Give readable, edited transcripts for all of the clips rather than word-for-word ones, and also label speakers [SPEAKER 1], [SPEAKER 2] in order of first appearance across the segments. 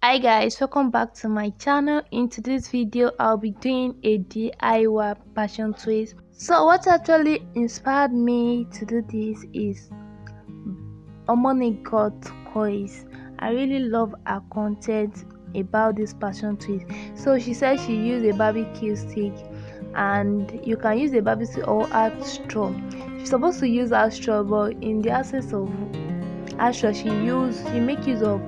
[SPEAKER 1] Hi guys, welcome back to my channel. In today's video I'll be doing a DIY passion twist. So what actually inspired me to do this is Omoni got coins. I really love her content about this passion twist. So she said she used a barbecue stick, and you can use a barbecue or add straw. She's supposed to use her straw, but in the absence of her straw she make use of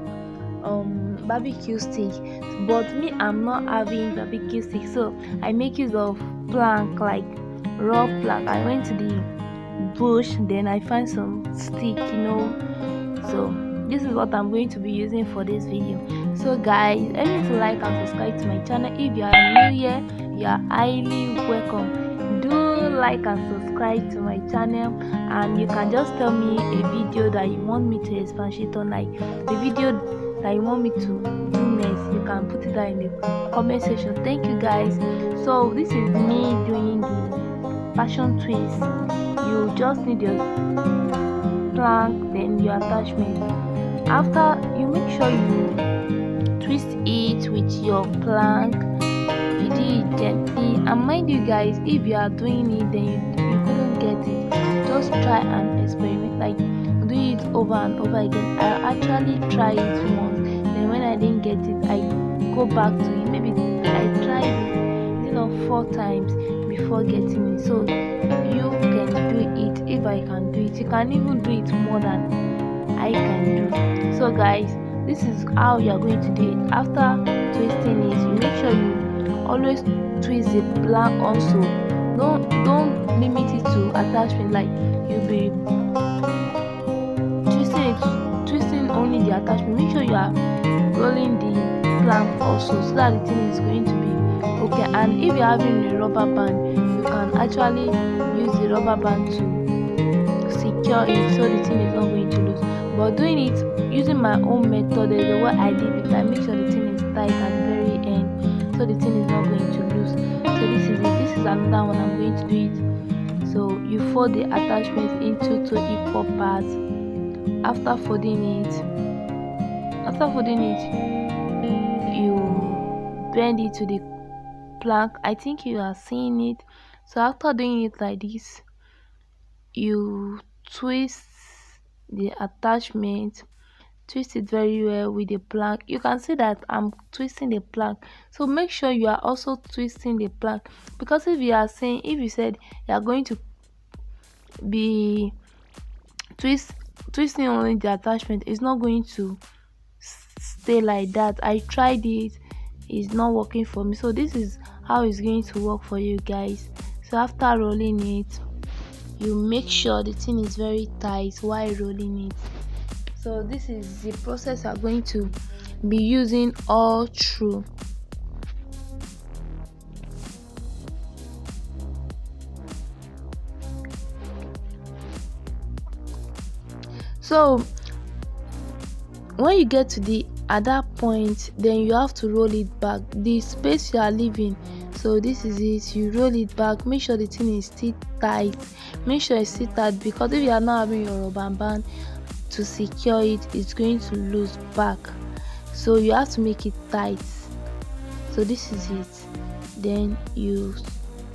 [SPEAKER 1] barbecue stick. But me, I'm not having barbecue stick, so I make use of plank, like raw plank. I went to the bush, then I find some stick. So this is what I'm going to be using for this video. So guys, remember to like and subscribe to my channel. If you are new here, you are highly welcome. Do like and subscribe to my channel, and you can just tell me a video that you want me to expatiate on, like the video that you want me to do next. You can put it down in the comment section. Thank you guys. So this is me doing the passion twist. You just need your plank, then your attachment. After, you make sure you twist it with your plank. You do it gently, and mind you guys, if you are doing it then you couldn't get it, just try and experiment, like do it over and over again. I actually try it once, then when I didn't get it I go back to it. Maybe I tried it 4 times before getting it. So you can do it. If I can do it, you can even do it more than I can do. So guys, this is how you are going to do it. After twisting it, you make sure you always twist the plank also. Don't limit it to attachment, like you'll be twisting only the attachment. Make sure you are rolling the plank also, so that the thing is going to be okay. And if you're having a rubber band, you can actually use the rubber band to secure it, so the thing is not going to lose. But doing it using my own method, is the way I did it. I make sure the thing is tight at the very end, so the thing is not going to lose. So this is it. This is another one. I'm going to do it. So you fold the attachment into 2 equal parts. After folding it, you bend it to the plank. I think you are seeing it. So after doing it like this, you twist the attachment, twist it very well with the plank. You can see that I'm twisting the plank, so make sure you are also twisting the plank, because if you said you are going to be twisting only the attachment, it's not going to stay like that. I tried it's not working for me. So this is how it's going to work for you guys. So after rolling it, you make sure the thing is very tight while rolling it. So this is the process I'm going to be using all through. So when you get to the at that point, then you have to roll it back, the space you are leaving. So this is it. You roll it back, make sure the thing is still tight. Make sure it's still tight, because if you are not having your rubber band to secure it, it's going to lose back. So you have to make it tight. So this is it. Then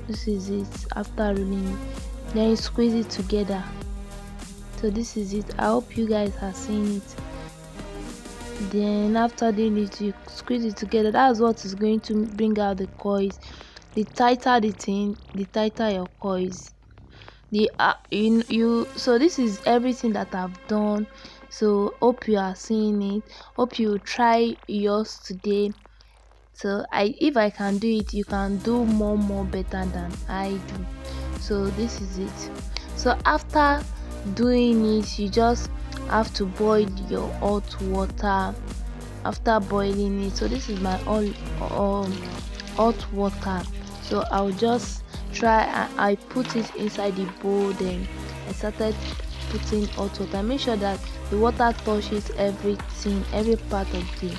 [SPEAKER 1] this is it. After rolling it, then you squeeze it together. So this is it. I hope you guys are seeing it. Then after doing it, you squeeze it together. That's what is going to bring out the coils. The tighter the thing, the tighter your coils. So this is everything that I've done. So hope you are seeing it. Hope you try yours today. So if I can do it, you can do more better than I do. So this is it. So after doing it, you just have to boil your hot water. After boiling it, so this is my hot water. So I'll just try and I put it inside the bowl. Then I started putting hot water. Make sure that the water touches everything, every part of the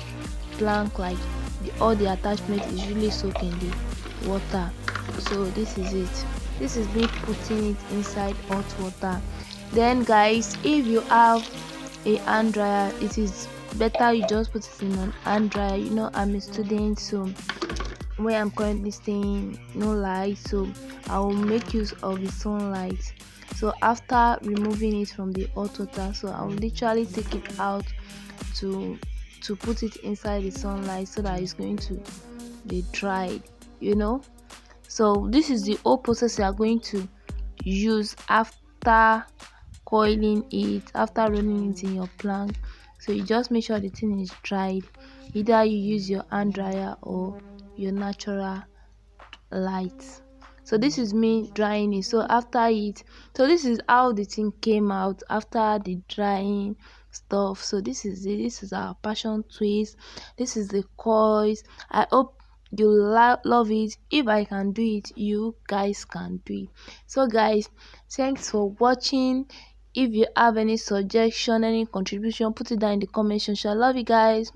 [SPEAKER 1] plank, like all the attachment is really soaking the water. So this is it. This is me putting it inside hot water. Then guys, if you have a hand dryer, it is better you just put it in an hand dryer. I'm a student, so where I'm currently staying, no light, so I will make use of the sunlight. So after removing it from the hot water, so I will literally take it out to put it inside the sunlight so that it's going to be dried. you know so this is the whole process you are going to use after coiling it, after running it in your plank. So you just make sure the thing is dried. Either you use your hand dryer or your natural light. So this is me drying it. So this is how the thing came out after the drying stuff. So this is our passion twist. This is the coils. I hope you love it. If I can do it, you guys can do it. So guys, thanks for watching. If you have any suggestion, any contribution, put it down in the comment section. I love you guys.